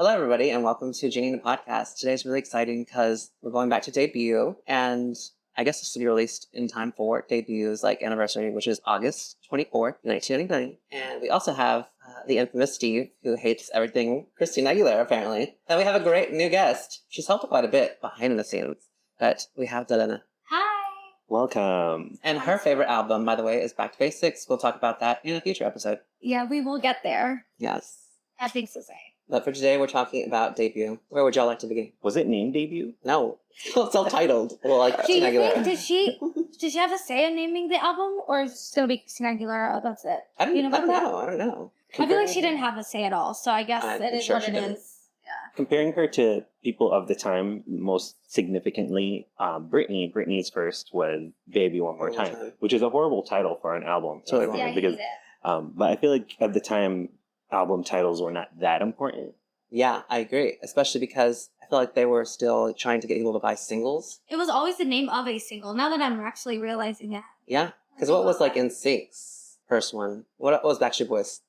Hello, everybody, and welcome to Ginny the Podcast. Today's really exciting because we're going back to debut, and I guess this will be released in time for debuts anniversary, which is August 24th, 1999. And we also have the infamous Steve, who hates everything Christina Aguilera, apparently. And we have a great new guest. She's helped quite a bit behind the scenes, but we have Delena. Hi! Welcome. And her favorite album, by the way, is Back to Basics. We'll talk about that in a future episode. Yeah, we will get there. Yes. I have things to say. But for today, we're talking about debut. Where would y'all like to begin? Was it named Debut? No. It's all titled. Well, like Do you Christina Aguilera. think, did she have a say in naming the album? Or is it still be Christina Aguilera? That's it. I don't about that? know. I don't know. I feel like she didn't have a say at all, so I guess it is what it is. Yeah. Comparing her to people of the time, most significantly, Britney's first was Baby One More Time, which is a horrible title for an album. Totally wrong. Yeah, I because, hate it. but I feel like at the time, album titles were not that important. Yeah, I agree. Especially because I feel like they were still trying to get people to buy singles. It was always the name of a single, now that I'm actually realizing that. Yeah. Because what was NSYNC's first one? What was Backstreet Boys?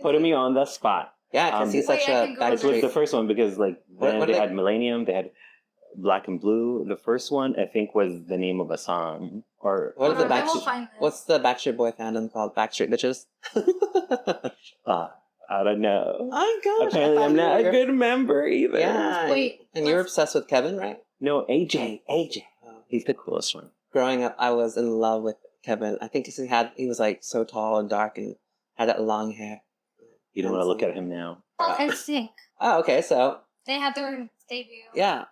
Putting me on the spot. Yeah, because he's such a This was the first one because then What they had Millennium, they had Black and Blue. The first one, I think, was the name of a song. Or What is the I will Backstreet? find this. What's the Backstreet Boy fandom called? Backstreet Bitches? I don't know. Oh gosh. Apparently, I'm not a good member either. Yeah. Wait, And you're obsessed with Kevin, right? No, AJ. Oh. He's the coolest one. Growing up, I was in love with Kevin. I think because he was so tall and dark and had that long hair. You don't want to look at him now. And Sync. Oh, okay. So, They had their debut. yeah.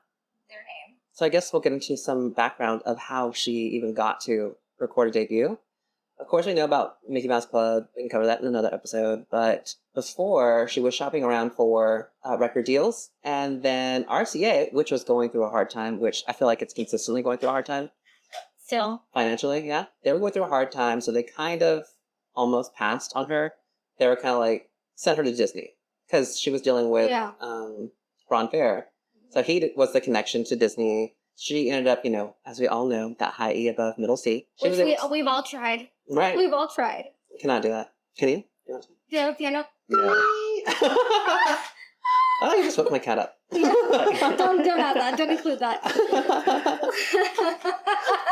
Their name. So I guess we'll get into some background of how she even got to record a debut. Of course, we know about Mickey Mouse Club. We can cover that in another episode. But before, she was shopping around for record deals. And then RCA, which was going through a hard time, which I feel like it's consistently going through a hard time. Still. Financially, yeah. They were going through a hard time, so they kind of almost passed on her. They were kind of sent her to Disney. Because she was dealing with Ron Fair. So he was the connection to Disney. She ended up, as we all know, that high E above middle C. Which we've all tried. Right. We've all tried. Cannot do that. Can you? You want to? Yeah, piano. No. Oh, you just woke my cat up. don't have that. Don't include that.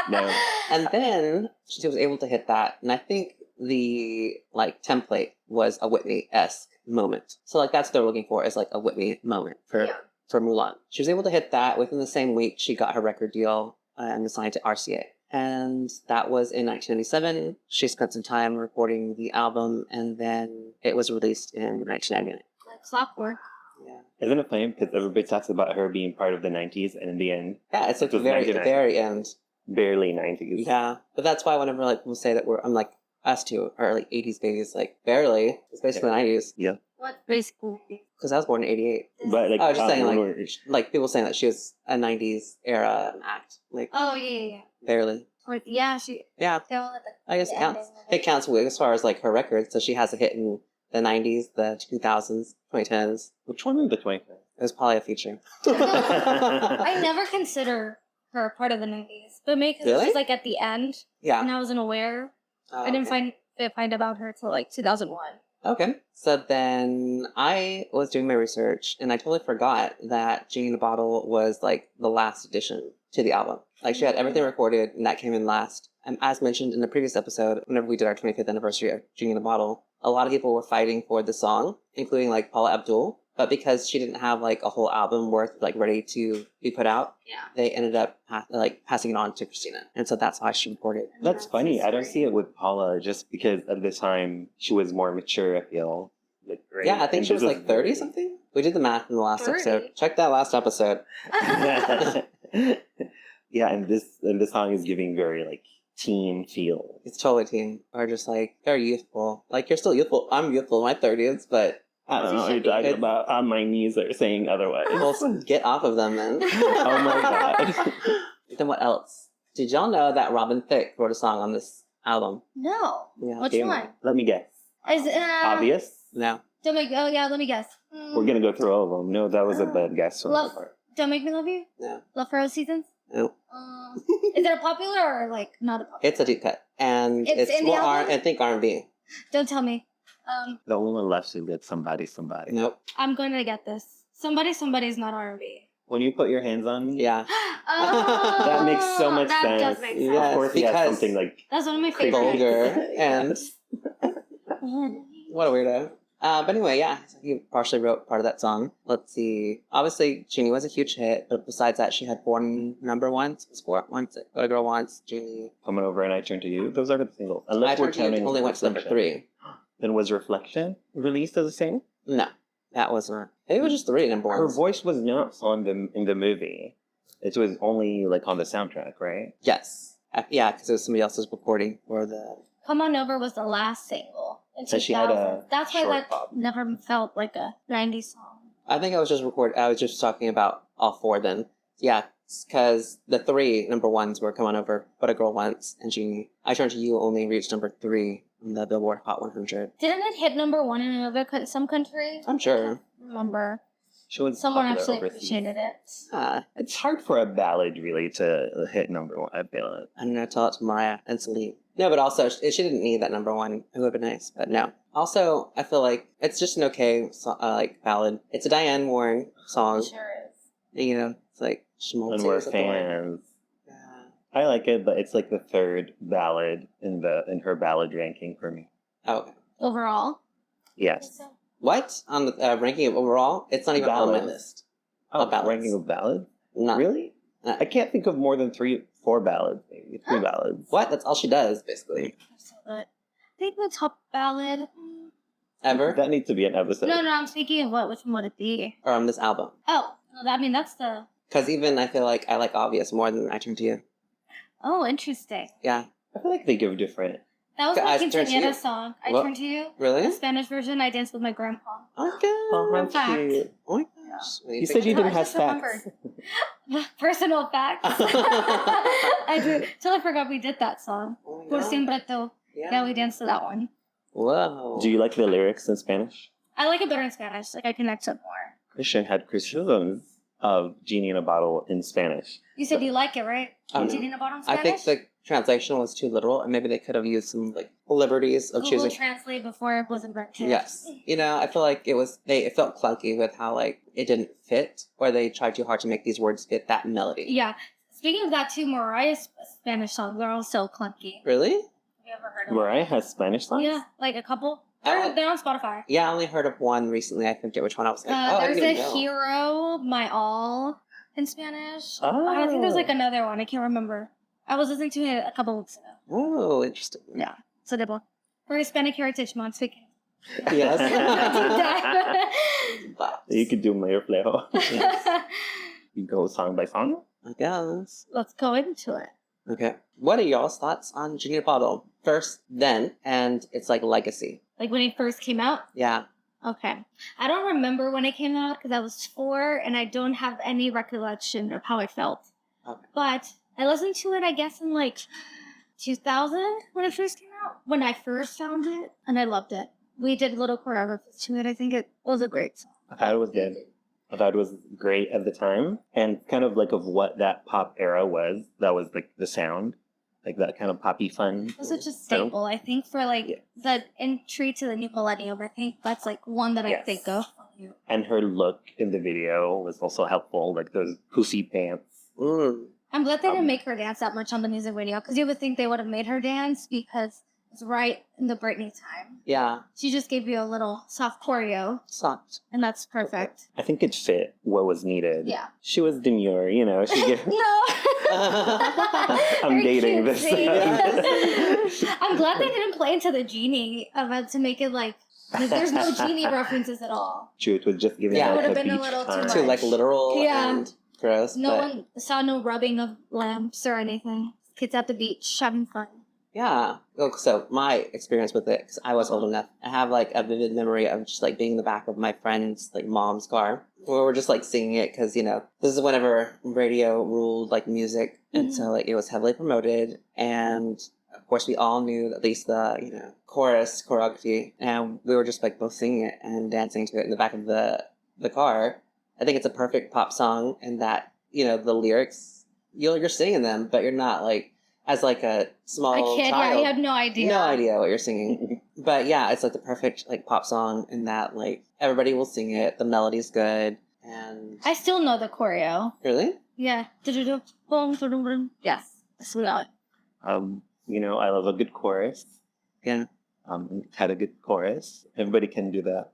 No. And then she was able to hit that. And I think the template was a Whitney-esque moment. So that's what they're looking for, is a Whitney moment for Mulan. She was able to hit that. Within the same week, she got her record deal and assigned to RCA. And that was in 1997. She spent some time recording the album, and then it was released in 1999. Like clockwork. Yeah. Isn't it funny? Because everybody talks about her being part of the 90s, and in the end, Yeah, it's It the was very, 99. very end. barely 90s. Yeah. But that's why whenever people say that I'm us two are 80s babies, barely. It's basically 90s. Yeah. What basically? Because I was born in 88. But I was just saying, when we're- People saying that she was a 90s era act. Oh yeah. Barely. Or, yeah, she. Yeah. They all at the I guess it ending counts. of It counts as far as her records. So she has a hit in the 90s, the 2000s, 2010s. which one of the 20s? It was probably a feature. I never consider her part of the 90s, but maybe because Really? she's at the end, Yeah. and I wasn't aware. Oh, I didn't okay. find about her till 2001. Okay. So then I was doing my research and I totally forgot that Genie in the Bottle was the last addition to the album. She had everything recorded and that came in last. And as mentioned in the previous episode, whenever we did our 25th anniversary of Genie in the Bottle, a lot of people were fighting for the song, including Paula Abdul. But because she didn't have a whole album worth ready to be put out, Yeah. they ended up passing it on to Christina. And so that's why she recorded. That's funny. I don't see it with Paula just because at the time she was more mature, I feel. Right? Yeah, I think And she was this is- 30 something. We did the math in the last 30? episode. Check that last episode. Yeah, and this song is giving very teen feel. It's totally teen. Or just very youthful. You're still youthful. I'm youthful in my 30s, but I don't know what you're talking about. On my knees are saying otherwise. well, get off of them, man. Oh my god. Then what else? Did y'all know that Robin Thicke wrote a song on this album? No. Yeah. Which Okay, one? Let me guess. Is Obvious? No. Don't make. Oh yeah, let me guess. We're gonna go through all of them. No, that was a bad guess on my Love. part. Don't make me love you. No. Love for Rose Seasons. No. Is it a popular or not a popular? It's a deep cut. And It's in the album? I think R&B. Don't tell me. The only one left who did somebody. Nope. I'm going to get this. Somebody's not R&B. When you put your hands on me, Yeah. That makes so much that sense. does make sense. Yes, of course he has because- something like That's one of my favorite. Vulgar and what a weirdo. But anyway, yeah, he partially wrote part of that song. Let's see. Obviously, Genie was a huge hit, but besides that, she had 4 number ones. It was 4 once. What a Girl Wants, Genie. Coming Over and I Turn to You. Those are the singles. I Unless we're Turned to You counting only went to number Reflection. 3. Then was Reflection released as a single? No, that was not. It was just 3 number Her ones. voice was not on in the movie. It was only like on the soundtrack, right? Yes. Yeah, because it was somebody else's recording for the... Come On Over was the last single. In So she had 2000. a That's why short that pop. never felt like a 90s song. I think I was just talking about all 4 then. Yeah, because the 3 number ones were Come On Over, What a Girl Wants, and Genie. I Turned to You only reached number 3 on the Billboard Hot 100. Didn't it hit number 1 in some country? I'm sure. Remember. She was Someone popular actually overseas. appreciated it. It's hard for a ballad really to hit number 1. I feel it. I don't know, tell it to Mariah and Celine. No, but also, she didn't need that number 1. It would have been nice, but no. Also, I feel like it's just an okay ballad. It's a Diane Warren song. It sure is. You know, it's like schmaltzy. And we're is that the word? fans. Yeah. I like it, but it's like the 3rd ballad in her ballad ranking for me. Oh, okay. Overall. Yes. What? On the ranking of overall? It's not even on my Ballads. list. Oh, ballads. ranking of ballads? Not Really? I can't think of more than 4 ballads, maybe 3 ballads. What? That's all she does, basically. So good. I think the top ballad. Ever? That needs to be an episode. No, I'm thinking of which one would it be? Or on this album. Oh, I mean, that's the. Because even I feel like I like Obvious more than I Turn to You. Oh, interesting. Yeah. I feel like they give different. That was I my Turn to You? quinceañera song. I What? Turn to You. Really? The Spanish version, I danced with my grandpa. Okay. Oh, Fun fact. cute. Oh my gosh. You said you No, didn't I have just facts. Personal facts. I did. Till I forgot we did that song. Oh my Por God. siempre tú. Yeah, we danced to that one. Whoa. Do you like the lyrics in Spanish? I like it better in Spanish. Like, I connect to it more. Christian had criticisms of Genie in a Bottle in Spanish. You said you like it, right? Um, Genie in a Bottle in I Spanish? think the translation was too literal, and maybe they could have used some like liberties of Google choosing. Translate before it was invented. Yes, you know, I feel like it felt clunky with how like it didn't fit, or they tried too hard to make these words fit that melody. Yeah. Speaking of that, too, Mariah's Spanish songs are all so clunky. Really? Have you ever heard of Mariah has Spanish songs? Yeah, like a couple. Oh. They're on Spotify. Yeah, I only heard of one recently. I forget which one. I was like, I There's didn't a even know. Hero, My All in Spanish. Oh. I think there's like another one. I can't remember. I was listening to it a couple weeks ago. Oh, interesting. Yeah. So debo. For Hispanic Heritage Month, speaking. Yes. You could do Mayor Flejo. You go song by song? I guess. Let's go into it. Okay. What are y'all's thoughts on Genie in a Bottle? First, then, and it's like legacy. Like when it first came out? Yeah. Okay. I don't remember when it came out because I was 4 and I don't have any recollection of how it felt. Okay. But I listened to it, I guess, in like 2000 when it first came out. When I first found it, and I loved it. We did little choreographies to it. I think it was a great song. I thought it was good. I thought it was great at the time. And kind of like of what that pop era was. That was like the sound. Like that kind of poppy fun. It was such a staple, I think, for like the entry to the new millennium. I think that's like one that I Yes. think of. And her look in the video was also helpful. Like those pussy pants. Mm. I'm glad they didn't make her dance that much on the music video because you would think they would have made her dance because it's right in the Britney time. Yeah. She just gave you a little soft choreo, Sucked. and that's perfect. I think it fit what was needed. Yeah. She was demure, you know. She gave, No. I'm Very dating this. cutesy. I'm glad they didn't play into the genie to make it like there's no genie references at all. Truth was just giving Yeah. like Would've a been a beach little too time. much. Too like literal Yeah. and gross. No but one saw no rubbing of lamps or anything. Kids at the beach having fun. yeah. Oh, so my experience with it, because I was old enough, I have like a vivid memory of just like being in the back of my friend's like mom's car, where we're just like singing it because you know this is whenever radio ruled like music, and so like it was heavily promoted, and of course we all knew at least the chorus choreography, and we were just like both singing it and dancing to it in the back of the car. I think it's a perfect pop song, and that the lyrics you're singing them, but you're not like. As like a small A kid, child, yeah, you had no idea. no idea what you're singing. But yeah, it's like the perfect like pop song in that like everybody will sing it. The melody's good, and I still know the choreo. really, Yeah. Yes. That's what I love a good chorus. yeah. Had a good chorus. Everybody can do that.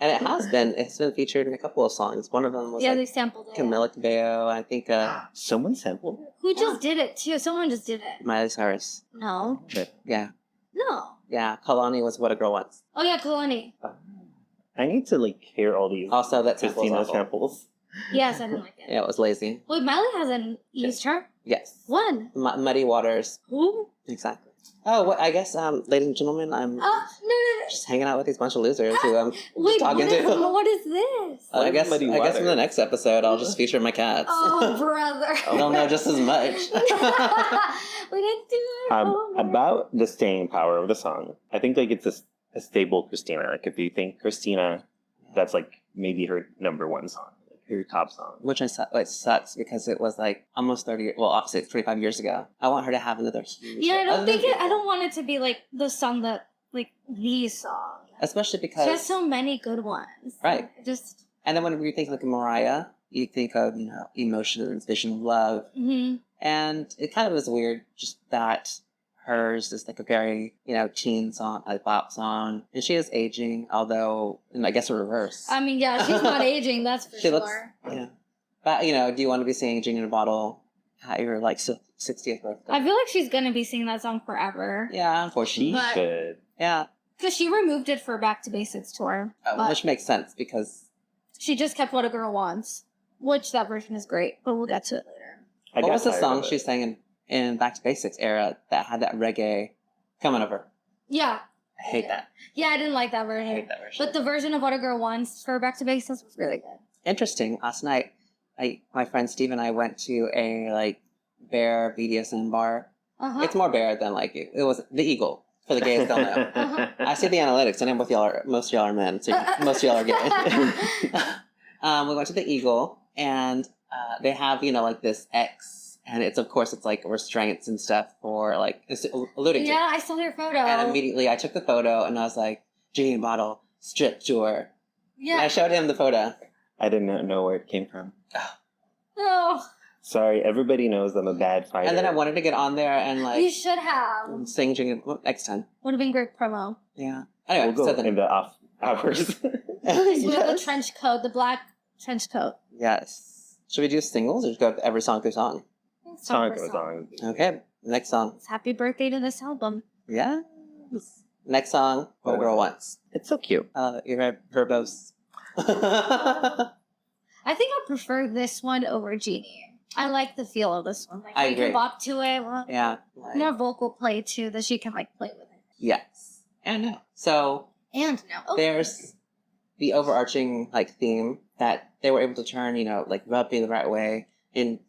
And it has been. It's been featured in a couple of songs. One of them was Yeah, like they sampled it. Camila Cabello. I think Someone sampled it? Who just did it too? Someone just did it. Miley Cyrus. No. Yeah, No. yeah. Kalani was What a Girl Wants. Oh yeah, Kalani. I need to like hear all these Also, that sample's Christina awful. samples. Yes, I didn't like it. Yeah, it was lazy. Wait, Miley hasn't used her? Yes. When? Muddy Waters. Who? Exactly. Oh, well, I guess, ladies and gentlemen, I'm No. just hanging out with these bunch of losers who I'm Wait, just talking to. what is this? I guess Muddy in the Waters? next episode, I'll just feature my cats. Oh, brother. They'll know just as much. We didn't do it. Oh, man. About the staying power of the song, I think like it's a stable Christina. Like if you think Christina, that's like maybe her number one song, like her top song. Which it sucks because it was like almost 30, well, obviously it's 25 years ago. I want her to have another huge Yeah, hit. I don't want it to be like the song that, like, the song. Especially because... There's so many good ones. Right. Just... And then when we think like Mariah, you think of, emotions, vision of love. Mm-hmm. And it kind of is weird just that hers is like a very, teen song, a pop song. And she is aging, although, I guess in reverse. I mean, yeah, she's not aging, that's for She sure. looks, yeah. But, do you want to be singing Genie in a Bottle at your, 60th birthday? I feel like she's gonna be singing that song forever. Yeah, She unfortunately. But- should. Yeah. Because she removed it for Back to Basics tour. But Which makes sense because... she just kept What a Girl Wants, which that version is great, but we'll get to it later. I What got was the tired song of it. she sang in Back to Basics era that had that reggae coming over? Yeah. I hate that. Yeah, I didn't like that I version. hate that version. But the version of What a Girl Wants for Back to Basics was really good. Interesting. Last night, my friend Steve and I went to a bear BDSM bar. Uh-huh. It's more bear than it was the Eagle. For the gays, they'll know. Uh-huh. I see the analytics, and most of y'all are men, so most of y'all are gay. We went to the Eagle, and they have this X, and it's like restraints and stuff for it's alluding to. Yeah, I saw your photo. And immediately I took the photo, and I was like, Genie in a Bottle, strip tour. Yeah. And I showed him the photo. I did not know where it came from. Oh, Sorry, everybody knows I'm a bad fighter. And then I wanted to get on there and you should have. sing Genie. Well, next time. Would have been great promo. Yeah. Anyway, We'll go so then in the off hours. With the yes. trench coat, the black trench coat. Yes. Should we do singles or go every song through song? Song for goes on. Okay. Next song. It's happy birthday to this album. Yeah. Next song. What a Girl Wants. It's so cute. You're very verbose. I think I prefer this one over Genie. I like the feel of this one. Like, I you agree. can bop to it. Well, Yeah. more vocal play too that she can play with it. Yes. And no. So And no. there's the overarching theme that they were able to turn, rub me the right way in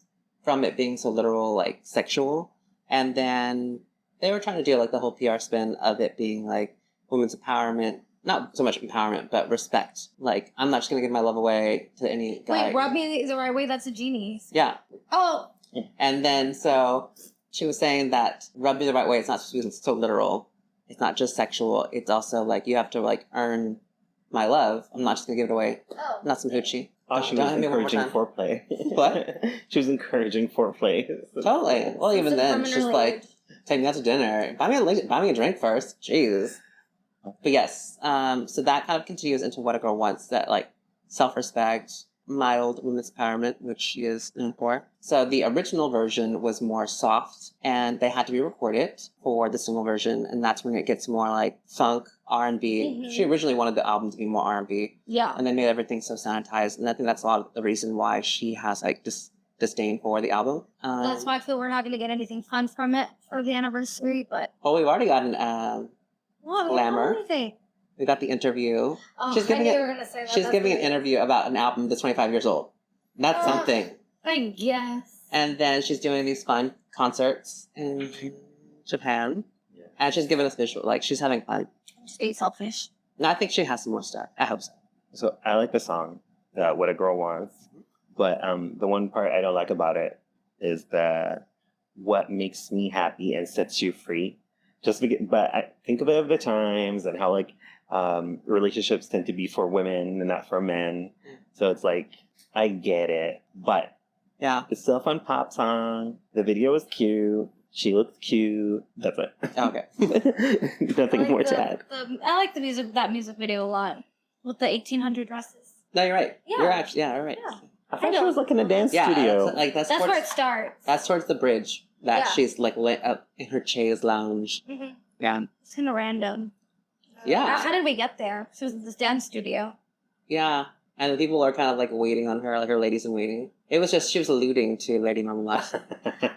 from it being so literal, sexual. And then they were trying to do the whole PR spin of it being women's empowerment. Not so much empowerment, but respect. I'm not just gonna give my love away to any guy. Wait, rub me the right way. That's a Genie. Yeah. Oh, And then so she was saying that rub me the right way. It's not supposed to be so literal. It's not just sexual. It's also you have to earn my love. I'm not just gonna give it away. oh. Not some hoochie. Oh, she Don't was hit me one more encouraging time. foreplay. What? She was encouraging foreplay. Totally. Well, even then, it's just take me out to dinner. Buy me a drink first. Jeez. But yes, so that kind of continues into What a Girl Wants, that self-respect, mild women's empowerment, which she is known for. So the original version was more soft, and they had to be recorded for the single version, and that's when it gets more funk, R&B. Mhm. She originally wanted the album to be more R&B, Yeah. and they made everything so sanitized, and I think that's a lot of the reason why she has disdain for the album. That's why I feel we're not going to get anything fun from it for the anniversary, but... Well, we've already gotten What? Glamour. Anything. we got the interview. Oh, She's I giving knew it- you were going to say that. She's That's giving an weird. interview about an album that's 25 years old. That's something. I guess. And then she's doing these fun concerts in Japan. Yeah. And she's giving us visual. She's having fun. Just ate selfish. And I think she has some more stuff. I hope so. So I like the song, What a Girl Wants. But the one part I don't like about it is that what makes me happy and sets you free. But I think of it of the times and how like relationships tend to be for women and not for men. So it's like I get it, but Yeah. it's still a fun pop song. The video was cute. She looks cute. That's it. Okay. Nothing more to add. I like that music video a lot with the 1800 dresses. No, you're right. Yeah. You're actually, you're right. Yeah. I thought she was like in a dance studio. That's That's towards, where it starts. that's towards the bridge that Yeah. she's like lit up in her chaise lounge. Mm-hmm. Yeah. It's kind of random. Yeah. How did we get there? She was in this dance studio. Yeah. And the people are kind of like waiting on her, like her ladies in waiting. It was just, she was alluding to Lady Marmalade.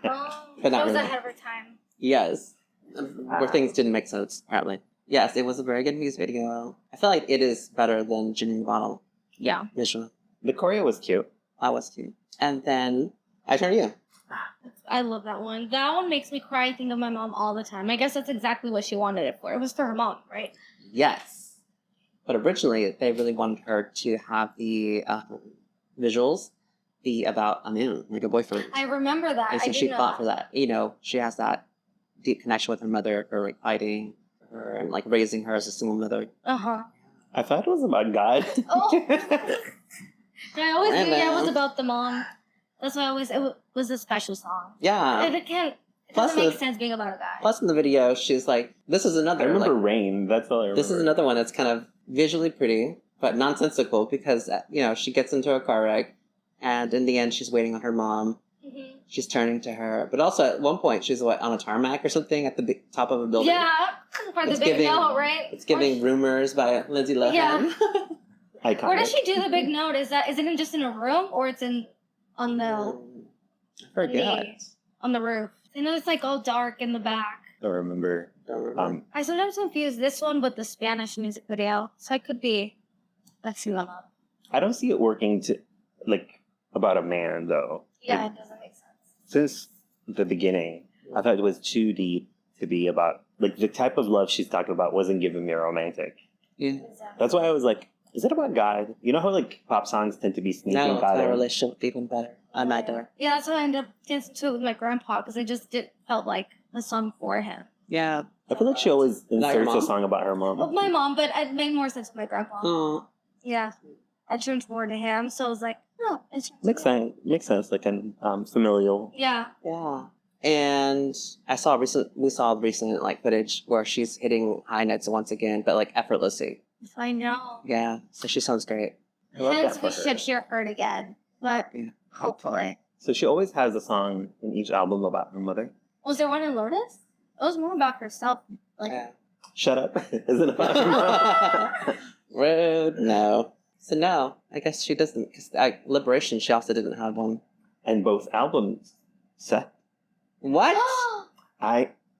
Oh, But not that was really. ahead of her time. Yes. Where things didn't make sense, apparently. Yes, it was a very good music video. I feel like it is better than Ginny Bottle. Yeah. Visually. The choreo was cute. I was too. And then I turn to you. I love that one. That one makes me cry and think of my mom all the time. I guess that's exactly what she wanted it for. It was for her mom, right? Yes. But originally, they really wanted her to have the visuals be about a man, like a boyfriend. I remember that. And so she fought for that. You know, she has that deep connection with her mother, her like fighting her and like raising her as a single mother. Uh-huh. I thought it was about God. Oh. I always knew Random. it was about the mom. That's why it was a special song. Yeah. It Plus doesn't make the- sense being about a guy. Plus in the video, she's like, this is I another. remember like, Rain. That's all I remember. this is another one that's kind of visually pretty, but nonsensical because, you know, she gets into a car wreck and in the end she's waiting on her mom. Mm-hmm. She's turning to her. But also at one point she's on a tarmac or something at the top of a building. Yeah, for the It's big giving- note, right? It's giving Rumors by Lindsay Lohan. Yeah. Iconic. Where does she do the big note? Is it just in a room or it's on the I forget. on the roof? I know it's like all dark in the back. Don't remember. Don't remember. I sometimes confuse this one with the Spanish music video, so I could be messing them up. I don't see it working to like about a man though. Yeah, it doesn't make sense. Since the beginning, I thought it was too deep to be about like the type of love she's talking about wasn't giving me romantic. Yeah. Exactly. That's why I was like, is it about God? You know how like pop songs tend to be sneaking No, God my in? relationship with even better. I'm not there. Yeah, that's why I ended up dancing to it with my grandpa because felt like a song for him. Yeah. I feel like she always Not your inserts a mom? song about her With mom. my mom, but it made more sense with my grandpa. Oh. Yeah, I turned more to him, so I was like, oh, it's Makes sense. Makes sense. Like an familial. Yeah. Yeah. And we saw recent like footage where she's hitting high notes once again, but like effortlessly. I know. Yeah. So she sounds great. I love Hence, that for we her. should hear her again. But Yeah. hopefully. So she always has a song in each album about her mother. Was there one in Lotus? It was more about herself. Like, Yeah. Shut up. Isn't about her mom. Rude. No. So no, I guess she doesn't. Because Liberation, she also didn't have one. And both albums, Seth. What?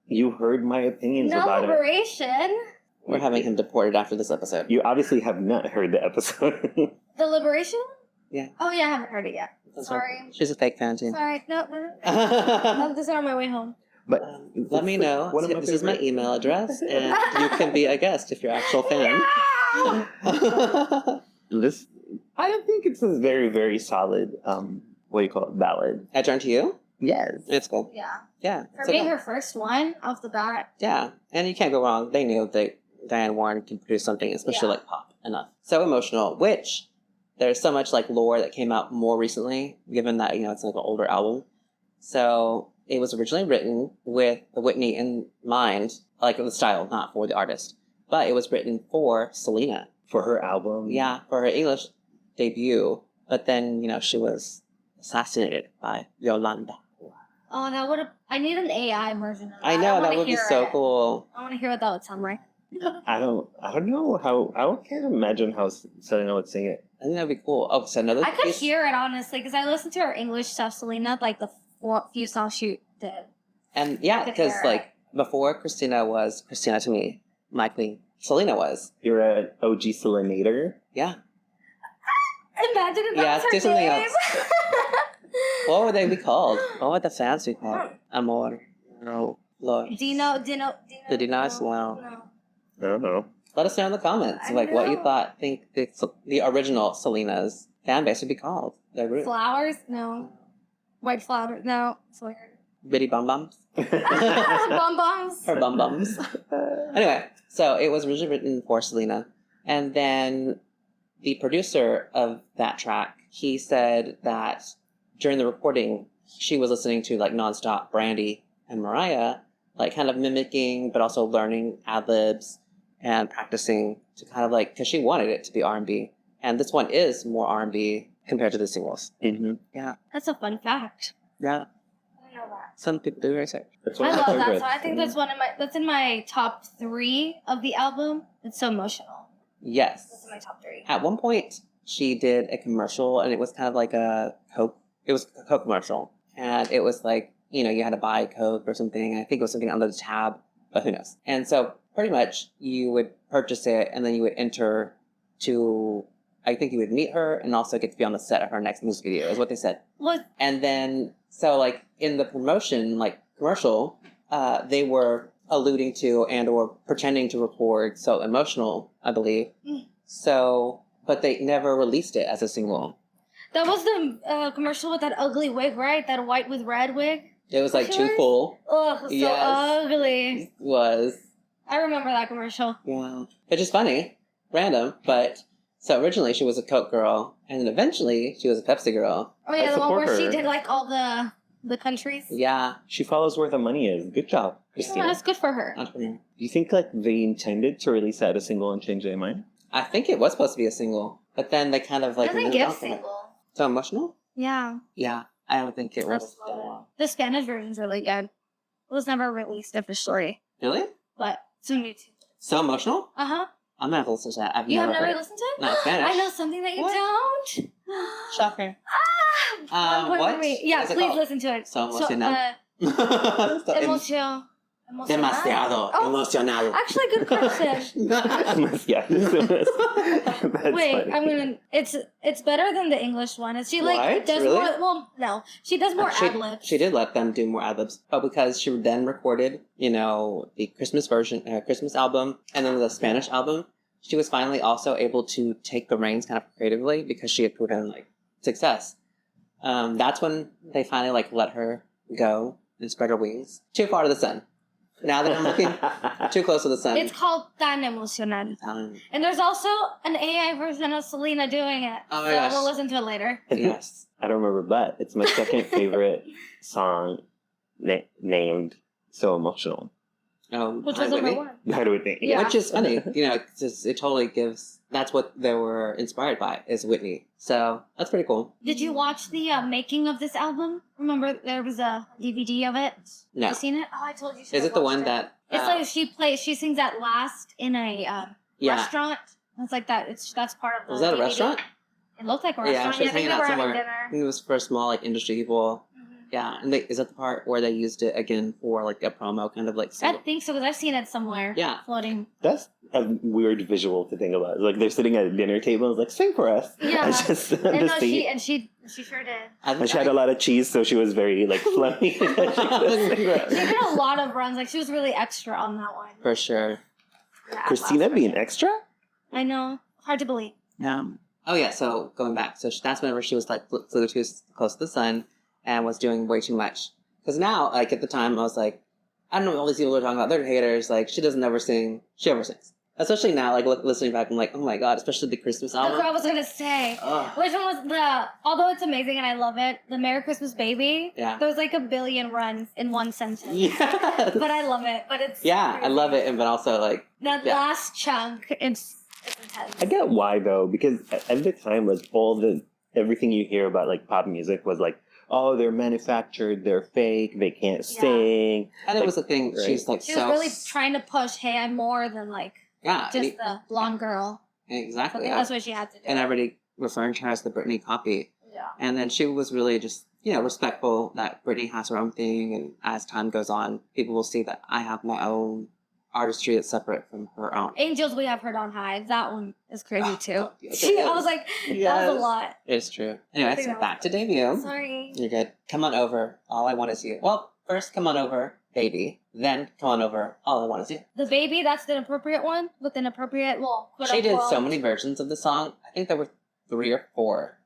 You heard my opinions no about it. liberation. We're having him deported after this episode. You obviously have not heard the episode. The liberation? Yeah. Oh, yeah, I haven't heard it yet. Sorry. She's a fake fan too. Sorry. No. I'm just on my way home. But Let me know. One of my This is my favorite- email address, and you can be a guest if you're an actual fan. this, I don't think it's a very, very solid, what do you call it, ballad. I turn to you. Yes. It's cool. Yeah. Yeah. For it's being okay. her first one off the bat. Yeah, and you can't go wrong. They knew that Diane Warren can produce something, especially Yeah. like pop enough. So emotional, which there's so much like lore that came out more recently, given that, it's like an older album. So it was originally written with the Whitney in mind, like the style, not for the artist. But it was written for Selena. For her album. Yeah, for her English debut. But then, she was assassinated by Yolanda. Oh, that would have. I need an AI version of that. I know, that wanna would be hear so it. cool. I want to hear what that would sound like. I don't know how, I can't imagine how Selena would sing it. I think that'd be cool. Oh, so another I could piece- hear it, honestly, because I listened to her English stuff, Selena, like the few songs she did. And yeah, could because hear like before Christina was Christina to me, my queen, Selena was. You're an OG Selenator. Yeah. Imagine if Yeah, that was her do something name. What would they be called? What would the fans be called? Amor. No. Lord. Dino. The Dinos? Wow. No. I don't know. Let us know in the comments, I like what you know. think the original Selena's fan base would be called. Their group. Flowers? No. White flowers? No. It's weird. bitty bum bums. Bum bums. Her bum bums. Anyway, so it was originally written for Selena. And then the producer of that track, he said that during the recording, she was listening to like nonstop Brandy and Mariah, like kind of mimicking, but also learning ad-libs and practicing to kind of like, because she wanted it to be R&B. And this one is more R&B compared to the singles. Mm-hmm. Yeah. That's a fun fact. Yeah. I know that. Some people do research. I love that song. I think that's in my top 3 of the album. It's so emotional. Yes. That's in my top 3. At one point, she did a commercial, and it was kind of like a Coke. It was a Coke commercial, and it was like, you know, you had to buy Coke or something. I think it was something under the tab, but who knows? And so pretty much you would purchase it, and then you would enter to, I think you would meet her and also get to be on the set of her next music video, is what they said. What? And then, so like in the promotion, like commercial, they were alluding to and or pretending to record So Emotional, I believe. So, but they never released it as a single. That was the commercial with that ugly wig, right? That white with red wig? It was like too full. Ugh, so Yes. ugly. It was. I remember that commercial. Yeah. Which is funny. Random. But, so originally she was a Coke girl. And then eventually she was a Pepsi girl. Oh yeah, I the one where support she her. did like all the countries. Yeah. She follows where the money is. Good job, Yeah, Christina. that's good for her. Entrepreneur. Do you think like they intended to release that as a single and change their mind? I think it was supposed to be a single. But then they kind of like... Doesn't moved give on from it. single. So Emotional? Yeah. Yeah. I don't think it was. The Spanish version's really good. It was never released officially, Really? but it's on YouTube. So Emotional? Uh-huh. I'm gonna have to listen to that. You have never heard it. listened to it? Not Spanish. I know something that you What? don't. Shocker. One point what? for me. Yeah, What's it please called? listen to it. So emocional. Emoción. Demasiado Oh, emocionado. actually, good question. Yeah. That's Wait, funny. I'm gonna. It's better than the English one. She like What? does Really? more. Well, no, she does more she, ad libs. she did let them do more ad libs, but because she then recorded, you know, the Christmas version, Christmas album, and then the Spanish album, she was finally also able to take the reins kind of creatively because she had proven like success. That's when they finally like let her go and spread her wings too far to the sun. Now that I'm looking too close to the sun. It's called Tan Emocional. And there's also an AI version of Selena doing it. Oh my so gosh. we'll listen to it later. Yes. I don't remember, but it's my second favorite song named So Emotional. Which Hi, was number Whitney. 1. How do we think? Yeah. Which is funny, you know, it totally gives. That's what they were inspired by is Whitney. So that's pretty cool. Did you watch the making of this album? Remember there was a DVD of it? No. You seen it? Oh, I told you. Is it the one that? It's like she sings that last in a Yeah. restaurant. It's like that. That's part of the Was that a DVD. restaurant? It looked like a Yeah, restaurant. she was I think hanging they out were having somewhere. I dinner. think it was for small like industry people. Mhm. Yeah, and is that the part where they used it again for like a promo kind of like? I single? think so because I've seen it somewhere. Yeah. Floating. That's a weird visual to think about. Like they're sitting at a dinner table and it's like, sing for us. Yeah. It's just And the no, seat. she sure did. And she had a lot of cheese, so she was very like fluffy. She did a lot of runs. Like she was really extra on that one. For sure. Yeah, Christina being extra? I know. Hard to believe. Oh yeah. So going back, so that's whenever she was like flew too close to the sun and was doing way too much. Because now, like at the time, I was like, I don't know what all these people are talking about. They're haters. Like she doesn't ever sing. She ever sings. Especially now, like listening back, I'm like, oh my god. Especially the Christmas That's what I album. was gonna say. Ugh. Which one was although it's amazing and I love it, the Merry Christmas Baby? Yeah. There's like a billion runs in one sentence. Yeah. But I love it. But it's Yeah, I love it, but also like That yeah. last chunk, it's intense. I get why though, because at the time, like everything you hear about like pop music was like, oh, they're manufactured, they're fake, they can't Yeah. sing. and it Like, was the thing. right. She's like She so was really trying to push, hey, I'm more than like yeah, just the blonde girl. I exactly. think that's what she had to do. And everybody referring to her as the Britney copy. Yeah. And then she was really just, you know, respectful that Britney has her own thing. And as time goes on, people will see that I have my own artistry that's separate from her own. Angels We Have Heard on High. That one is crazy too. Yes. I was like, that was a lot. It's true. Anyway, I think so that back was to debut. Sorry. You're good. Come on over. All I want is you. Well, first, come on over, baby. Then, come on over. All I want is you. The Baby, that's the appropriate one with an appropriate, well, quote She did unquote. so many versions of the song. I think there were 3 or 4.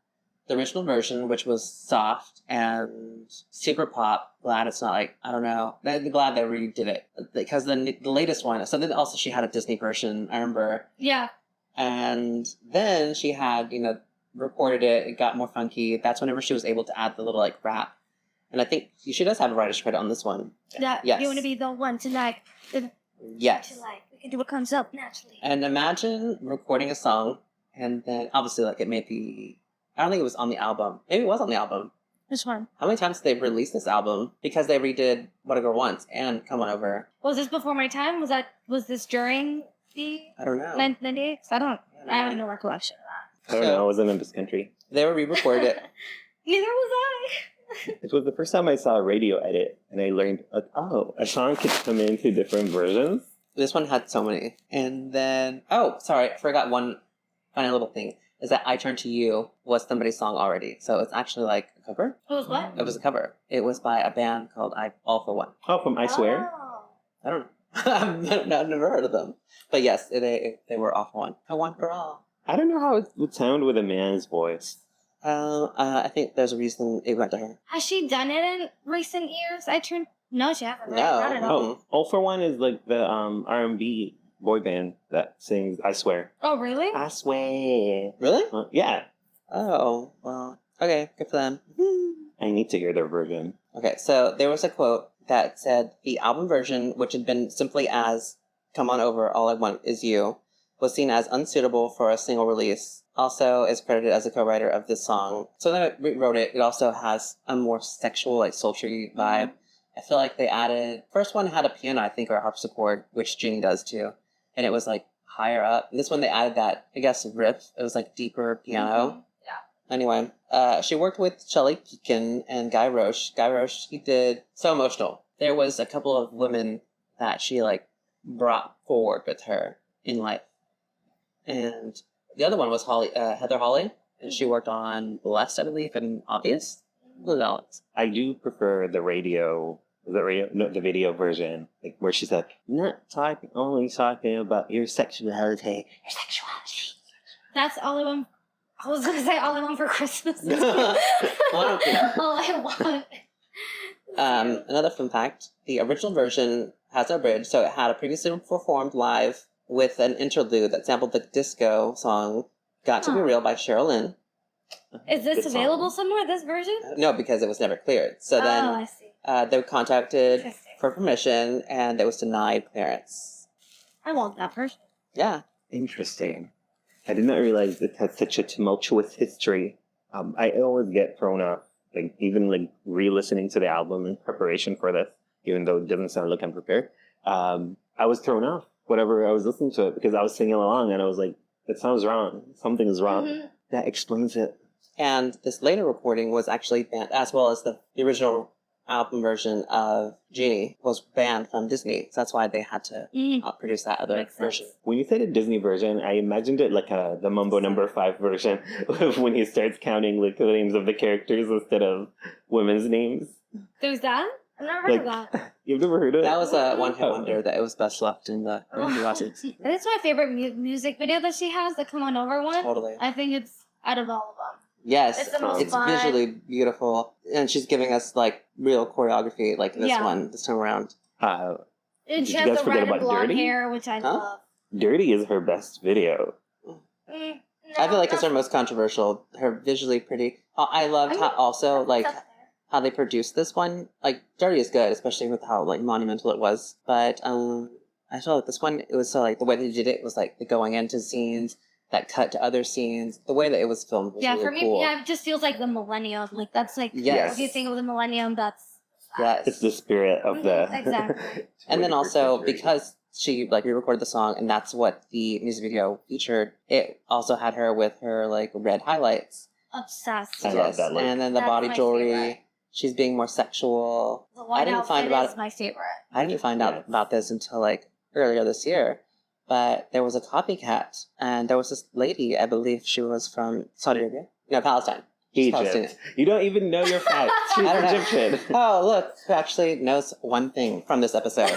the original version, which was soft and super pop. Glad it's not like, I don't know. I'm glad they redid it. Because the latest one, so then also she had a Disney version, I remember. Yeah. And then she had, recorded it. It got more funky. That's whenever she was able to add the little, like, rap. And I think she does have a writer's credit on this one. Yeah. Yes. You want to be the one to, like, yes. to, like, we can do what comes up naturally. And imagine recording a song, and then, obviously, like, it may be... I don't think it was on the album. Maybe it was on the album. Which one? How many times did they release this album? Because they redid What a Girl Wants and Come On Over. Was this before my time? Was this during the I don't know. 1998? I have no recollection of I don't know. I wasn't in this country. They were re-recorded it. Neither was I. It was the first time I saw a radio edit, and I learned, a song could come into different versions. This one had so many. And then... Oh, sorry. I forgot one funny little thing. Is that I Turn to You was somebody's song already. So it's actually like a cover. It was what? It was a cover. It was by a band called All for One. Oh, from I Swear? Oh. I don't know. I've never heard of them. But yes, they were All for One. I want for all. I don't know how it would sound with a man's voice. I think there's a reason it went to her. Has she done it in recent years? No, she hasn't. Right? No. Not at all. Oh, All for One is like the R&B boy band that sings I Swear. Oh, really? I swear. Really? Yeah. Oh, well, okay, good for them. I need to hear their version. Okay, so there was a quote that said the album version, which had been simply as Come On Over, All I Want Is You, was seen as unsuitable for a single release. Also is credited as a co-writer of this song. So then I rewrote it. It also has a more sexual, like, sultry vibe. I feel like they added... First one had a piano, I think, or a harpsichord, which Jeannie does too. And it was, like, higher up. This one, they added that, I guess, riff. It was, like, deeper piano. Yeah. Anyway, she worked with Shelley Pekin and Guy Roche. Guy Roche, he did So Emotional. There was a couple of women that she, like, brought forward with her in life. And the other one was Heather Hawley. And she worked on Blessed, I believe, and Obvious. Who's Alex? I do prefer the the video version, like where she's like, only talking about your sexuality. That's all I want. I was gonna say all I want for Christmas. One of them. All I want. Another fun fact: the original version has a bridge, so it had a previously performed live with an interlude that sampled the disco song "Got to Be Real" by Cheryl Lynn. Is this Good song. available somewhere? This version? No, because it was never cleared. So then I see. they were contacted Interesting. for permission, and it was denied clearance. I want that version. Yeah. Interesting. I did not realize it had such a tumultuous history. I always get thrown off, like even like re-listening to the album in preparation for this, even though it doesn't sound like I'm prepared. I was thrown off whatever I was listening to it because I was singing along and I was like, "That sounds wrong. Something is wrong." Mm-hmm. That explains it. And this later recording was actually banned, as well as the original album version of Genie was banned from Disney. So that's why they had to produce that other Makes sense. version. When you said a Disney version, I imagined it like the Mumbo Number 5 version of when he starts counting like the names of the characters instead of women's names. There's that? I've never heard of that. You've never heard of it? That was a one-hit wonder that it was best left in the watches. That's my favorite music video that she has, the Come On Over one. Totally. I think it's out of all of them. Yes, It's the most it's fun. visually beautiful. And she's giving us like real choreography like this one, this time around. And Did she you has guys the forget red and about blonde Dirty? hair, which I love. Dirty is her best video. I feel like it's her most controversial. Her visually pretty. I loved how also like how they produced this one. Like Dirty is good, especially with how like monumental it was. But I feel like this one, it was so like the way they did it was like the going into scenes that cut to other scenes. The way that it was filmed was really for me, cool. it just feels like the millennium. Like that's like Yes. if you think of the millennium, that's Yes. It's the spirit of the... Exactly. And then also because she like re-recorded the song and that's what the music video featured, it also had her with her like red highlights. obsessed. I love that look. And then the That's body my jewelry. favorite. She's being more sexual. The white didn't find outfit about is my favorite. I didn't find out about this until like earlier this year. But there was a copycat, and there was this lady, I believe she was from Saudi Arabia. No, Palestine. She's Palestinian. Egypt. You don't even know your facts. She's I don't know. Egyptian. Oh, look, who actually knows one thing from this episode.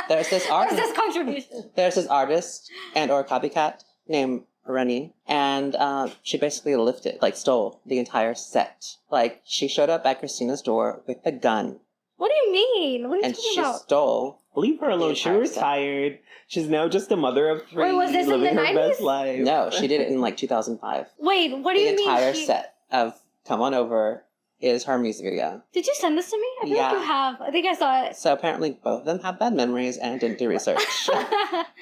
There's this artist. There's this contribution. There's this artist and or copycat named running, and she basically stole the entire set. Like, she showed up at Christina's door with a gun. What do you mean? What are you And talking she about? stole. Leave her alone. She retired. She's now just a mother of 3. Wait, was this in living the her 90s? best life. No, she did it in like 2005. Wait, what do you The mean? entire set of Come On Over is her music video. Did you send this to me? I feel like Yeah. you have. I think I saw it. So apparently both of them have bad memories and didn't do research.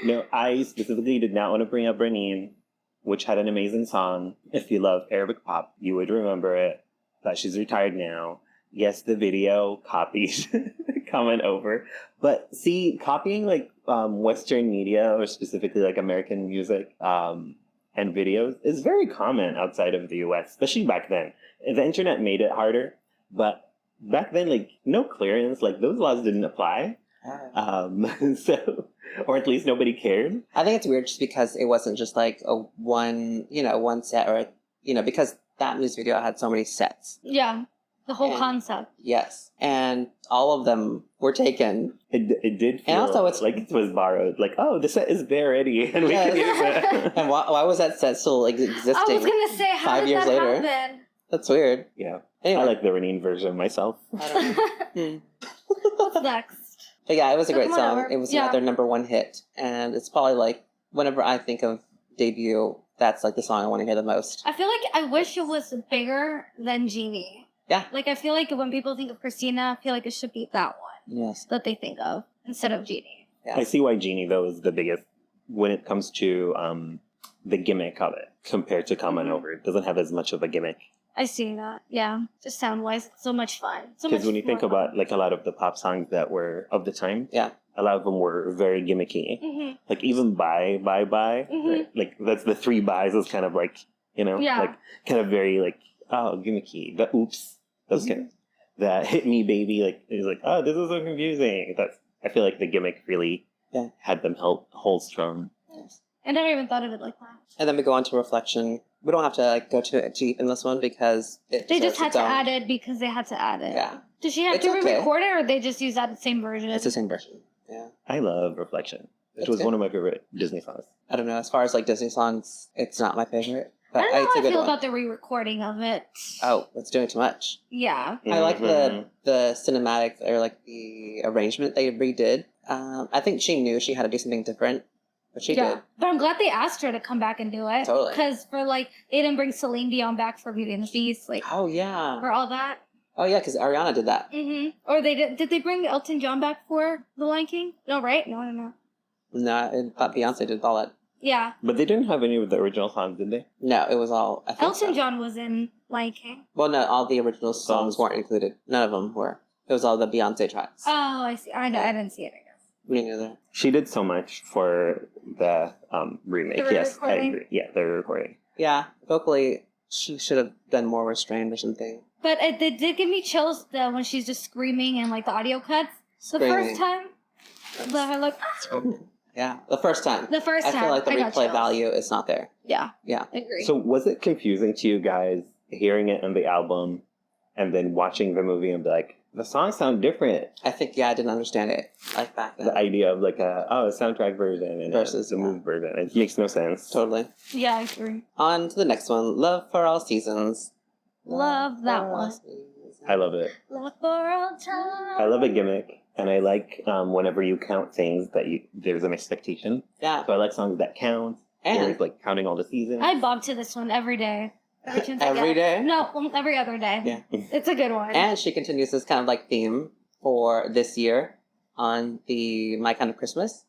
No, I specifically did not want to bring up Reneen, which had an amazing song. If you love Arabic pop, you would remember it. But she's retired now. Yes, the video copied Coming Over. But see, copying like Western media or specifically like American music and videos is very common outside of the US, especially back then. The internet made it harder, but back then, like, no clearance, like those laws didn't apply. So, or at least nobody cared. I think it's weird just because it wasn't just like one set or, because that music video had so many sets. Yeah, the whole And- concept. Yes. And all of them were taken. It did feel And also it's- like it was borrowed. Like, oh, the set is there already, and we Yes. can use it. And why was that set still existing? I was gonna say, how 5 did years that later. happen? That's weird. Yeah, Anyway, I like the Reneen version myself. I don't know. What's next? But yeah, it was a great Come on song. over. It was Yeah. their number one hit. And it's probably like, whenever I think of debut, that's like the song I want to hear the most. I feel like I wish it was bigger than Genie. Yeah. Like, I feel like when people think of Christina, I feel like it should be that one Yes. that they think of instead of Genie. Yeah. I see why Genie though is the biggest when it comes to the gimmick of it compared to Come On Mhm. Over. It doesn't have as much of a gimmick. I see that. Yeah. Just sound-wise, it's so much fun. So Because much when you think more fun. about like a lot of the pop songs that were of the time, Yeah. a lot of them were very gimmicky. Mhm. Like even Bye, Mhm. right? Like that's the 3 buys is kind of like, Yeah. like kind of very like, oh, gimmicky. The oops, those kind of, that Hit Me Baby, like it's like, oh, this is so confusing. That's, I feel like the gimmick really Yeah. had them hold strong. I never even thought of it like that. And then we go on to Reflection. We don't have to like go too deep in this one because it They just had deserves to its own- add it because they had to add it. Yeah. Did she have It's to okay. re-record it, or they just use that same version? It's the same version. Yeah. I love Reflection. It It's was good. one of my favorite Disney songs. I don't know. As far as like Disney songs, it's not my favorite. I But don't know it's how a I good feel one. about the re-recording of it. Oh, it's doing too much. Yeah. I like Mhm. the cinematic or like the arrangement they redid. I think she knew she had to do something different, but she Yeah. did. But I'm glad they asked her to come back and do it. Totally. Because for like, they didn't bring Celine Dion back for Beauty and the Beast, like, Oh yeah. for all that. Oh yeah, because Ariana did that. Or they did they bring Elton John back for The Lion King? No, right? No. No, I thought Beyonce did all that. Yeah. But they didn't have any of the original songs, did they? No, it was all. I think Elton so. John was in Lion King. Well, no, all the original songs weren't included. None of them were. It was all the Beyonce tracks. Oh, I see. I didn't see it, I guess. Me neither. She did so much for the remake. The Yes, I re-recording? agree. Yeah, the recording. Yeah, vocally, she should have been more restrained or something. But it did give me chills though when she's just screaming and like the audio cuts. The Screaming. first time. Like, Yeah, the first time. the first I time. feel like the I got replay chills. value is not there. Yeah. Yeah. I agree. So was it confusing to you guys hearing it on the album and then watching the movie and be like, the songs sound different? I think, I didn't understand it like back then. The idea of like a soundtrack version and Versus, the yeah. movie version. It makes no sense. Totally. Yeah, I agree. On to the next one. Love for All Seasons. Love that for All one. Seasons. I love it. Love for all time. I love a gimmick. And I like whenever you count things that there's an expectation. Yeah. So I like songs that count. And There's like counting all the seasons. I bob to this one every day. Chance I Every get. day? No, every other day. Yeah. It's a good one. And she continues this kind of like theme for this year on the My Kind of Christmas,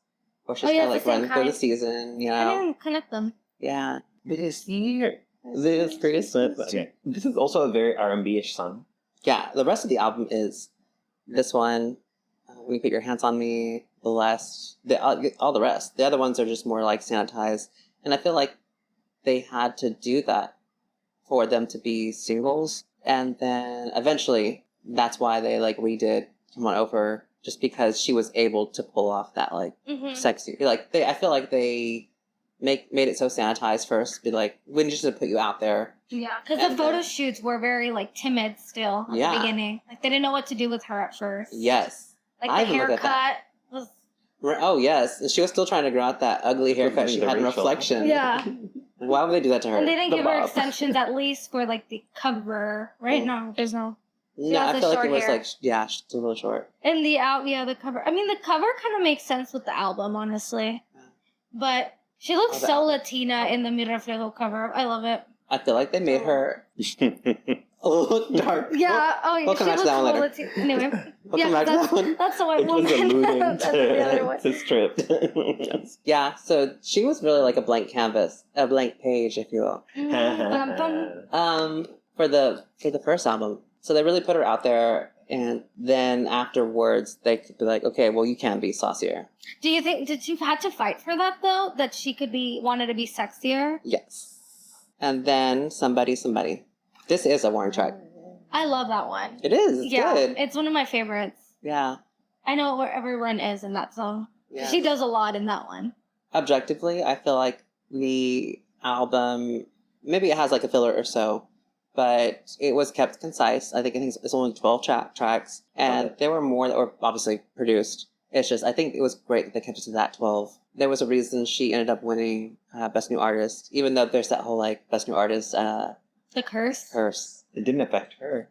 where she's Oh, yeah, kind of like it's the same running through the kind. season, you I know. didn't connect them. Yeah. This year. This Christmas. Okay. This is also a very R&B-ish song. Yeah. The rest of the album is this one, When You Put Your Hands on Me, all the rest. The other ones are just more like sanitized. And I feel like they had to do that for them to be singles. And then eventually, that's why they like redid Come On Over, just because she was able to pull off that like Mm-hmm. sexy. Like I feel like they made it so sanitized first. Be like, we just to put you out there. Yeah, because the And, photo shoots were very like timid still at Yeah. the beginning. Like they didn't know what to do with her at first. Yes. Like I the even looked at that. haircut was. Oh yes, and she was still trying to grow out that ugly haircut she The had in Rachel. Reflection. Yeah. Why would they do that to her? And they didn't The give her bob. extensions at least for like the cover. Right? No, there's no. No, has I the feel like short it was hair. like she's a little short. And the cover. I mean, the cover kind of makes sense with the album, honestly. But she looks Oh, the so album. Latina in the Mi Reflejo cover. I love it. I feel like they made her a little dark. Yeah. We'll come back to that one later. Latina. Anyway. We'll Yeah, come back to that's, that one. that's the It one. was alluding That's the other one. to strip. Yeah, so she was really like a blank canvas, a blank page, if you will. For the first album. So they really put her out there, and then afterwards they could be like, okay, well, you can be saucier. Do you think did you had to fight for that though? That she could be wanted to be sexier? Yes. And then somebody. This is a Warren track. I love that one. It is. It's good. It's one of my favorites. Yeah. I know where everyone is in that song. Yeah. She does a lot in that one. Objectively, I feel like the album, maybe it has like a filler or so, but it was kept concise. I think it's only 12 tracks, and there were more that were obviously produced. It's just, I think it was great that they kept it to that 12. There was a reason she ended up winning Best New Artist, even though there's that whole like Best New Artist The curse. curse. It didn't affect her.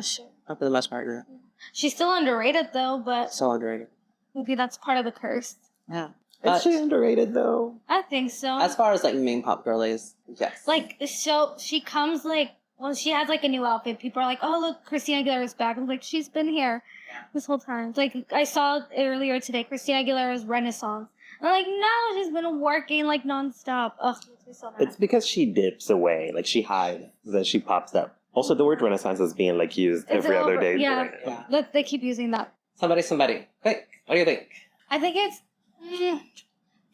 Sure. For the most part, yeah. She's still underrated though, but So underrated. maybe that's part of the curse. Yeah. Is But she underrated though? I think so. as far as like main pop girlies, yes. Like, so she comes like, well, she has like a new outfit. People are like, oh, look, Christina Aguilera's back. I'm like, she's been here this whole time. Like, I saw earlier today, Christina Aguilera's Renaissance. I'm like, no, she's been working like nonstop. Ugh, makes me so mad. It's because she dips away, like she hides, then she pops up. Also, the word Renaissance is being like used It's every other day. yeah. right now. Yeah. They keep using that. Somebody. Quick, what do you think? I think it's, yeah,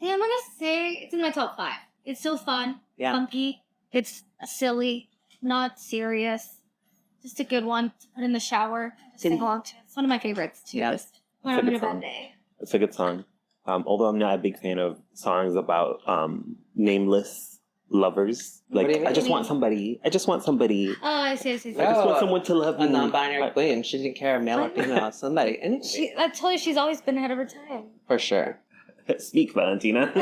I'm gonna say it's in my top 5. It's so fun, Yeah. funky. It's silly, not serious. Just a good one to put in the shower. Just sing along to. It's one of my favorites too. Yeah. Just when It's a I'm in a good bad song. day. It's a good song. Although I'm not a big fan of songs about nameless lovers. What Like, do you mean? I just want somebody. I just want somebody. Oh, I see. I just Oh, want someone to love A me. non-binary queen. She didn't care male or female. Somebody. And I told you she's always been ahead of her time. for sure. Speak, Valentina.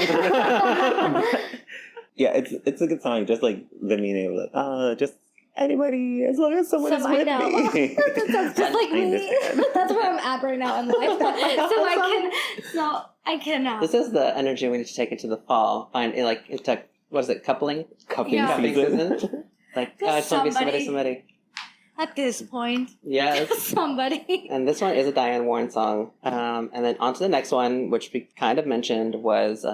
Yeah, it's a good song. Just like the meaning of just anybody, as long as someone is I with know. me. That's just like I me. understand. That's where I'm at right now in life. I can. This is the energy we need to take into the fall. Find it like into what is it? Coupling Cupping Yeah. Cupping season. season. Like Just I just want to be somebody. somebody. At this point, Yes. somebody. And this one is a Diane Warren song. And then on to the next one, which we kind of mentioned, was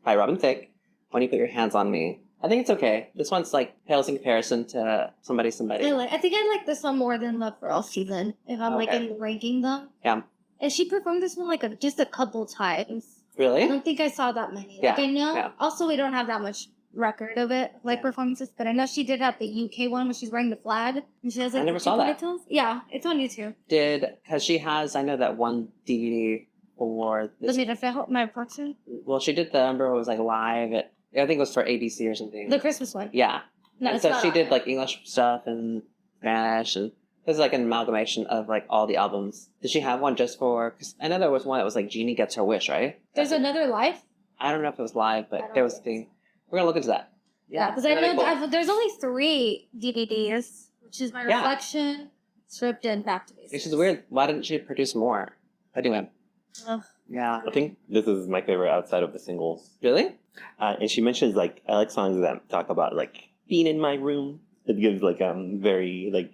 by Robin Thicke, When You Put Your Hands on Me. I think it's okay. This one's like pales in comparison to Somebody. I think I like this one more than Love for All Season. If I'm like Okay. in ranking them. Yeah. And she performed this one like just a couple times. I Really? don't think I saw that many. Yeah, Like I know. yeah. Also, we don't have that much record of it, like Yeah. performances. But I know she did have the UK one where she's wearing the flag and she has like I never the saw that. ponytails. Yeah, it's on YouTube. Because she has, I know that one DVD for The this. Mi Reflejo, my reflection, Well, she did the number, it was like live at, I think it was for ABC or something. the Christmas one. Yeah. No, And it's so not she on did it. like English stuff and Spanish, and this is like an amalgamation of like all the albums. Did she have one just for? Cause I know there was one that was like Jeannie Gets Her Wish, right? There's another live. I don't know if it was live, I but don't there was a think thing. We're gonna look into that. Yeah, because I really know cool. that there's only 3 DVDs, which is my Yeah. reflection, stripped and back to basics. Which is weird. Why didn't she produce more? Anyway. Ugh. Yeah. I think this is my favorite outside of the singles. Really? And she mentions like I like songs that talk about like being in my room. It gives like very like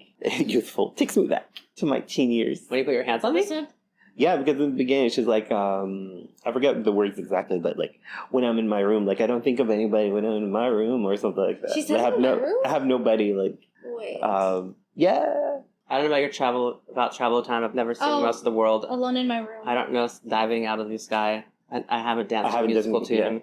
youthful. Takes me back to my teen years. When you put your hands on me? This one? Yeah, because in the beginning she's like I forget the words exactly, but like when I'm in my room, like I don't think of anybody when I'm in my room or something like that. She says I have in my room? I have nobody like Wait. yeah. I don't know about travel time. I've never seen Oh. most of the world. Alone in my room. I don't know diving out of the sky. I haven't danced I to a haven't musical done- tune.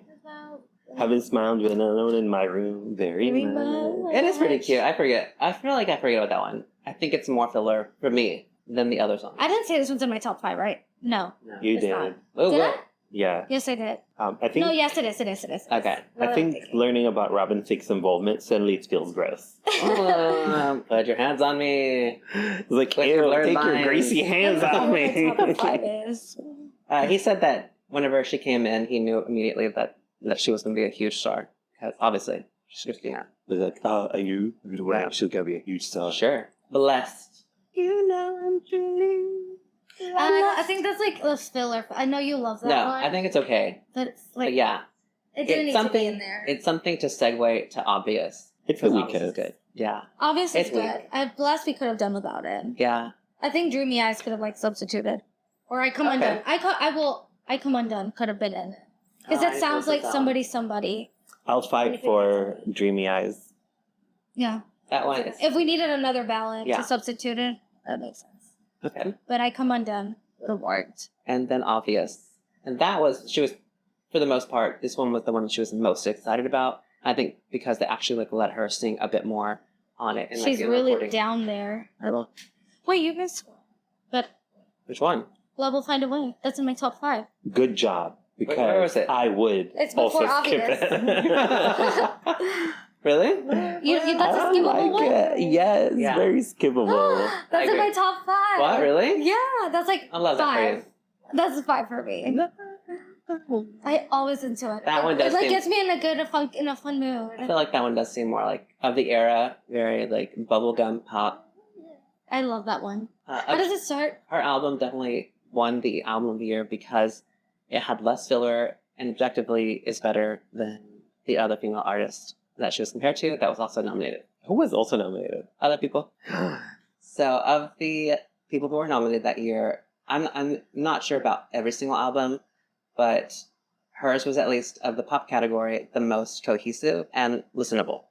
Haven't smiled when alone in my room very Very much. much. It is pretty cute. I forget. I feel like I forget about that one. I think it's more filler for me than the other songs. I didn't say this one's in my top 5, right? No. You It's did. not. Oh, Did well. I? Yeah. Yes, I did. I think No, yes, it is. It is. Okay. I think learning about Robin Thicke's involvement suddenly it feels gross. Put your hands on me. It's like, Like your ew, blurred take your lines. greasy hands off me. Top 5 is. He said that whenever she came in, he knew immediately that she was going to be a huge star because obviously she's Christina. Was like, are you? Wow, Yeah. she's gonna be a huge star. Sure. Blessed. You know I'm dreaming. I think that's like a filler. I know you love that No, one. I think it's okay. but it's like But yeah, it didn't it's need to be something. in there. It's something to segue to obvious. It's a Because weak obvious is kiss. good. Yeah. Obviously, it's it's good. At Blast, we could have done without it. Yeah. I think Dreamy Eyes could have like substituted, or I Come Okay. Undone. I Come Undone could have been in it because Oh, it I sounds know like that somebody. I'll fight for Dreamy Eyes. Yeah. That one is If we needed another ballad Yeah. to substitute it, that makes sense. okay. But I Come Undone would have worked. And then obvious, and that was she was, for the most part, this one was the one she was most excited about. I think because they actually like let her sing a bit more on it. And, like, She's in the really recording. down there. Wait, you missed one. But Which one? Love Will Find a Way. That's in my top 5. Good job. Because where was it? I would It's also before skip Obvious. it. Really? That's a skippable one? Yes, Yeah. very skippable. That's in agree. my top 5. What? Really? Yeah, that's like I love that for 5. you. That's a 5 for me. I always into it. That one does It like seem- gets me in a fun mood. I feel like that one does seem more like of the era, very like bubblegum pop. I love that one. Uh, How does it start? her album definitely won the album of the year because it had less filler and objectively is better than the other female artist that she was compared to that was also nominated. Who was also nominated? Other people. So of the people who were nominated that year, I'm not sure about every single album, but hers was at least of the pop category the most cohesive and listenable.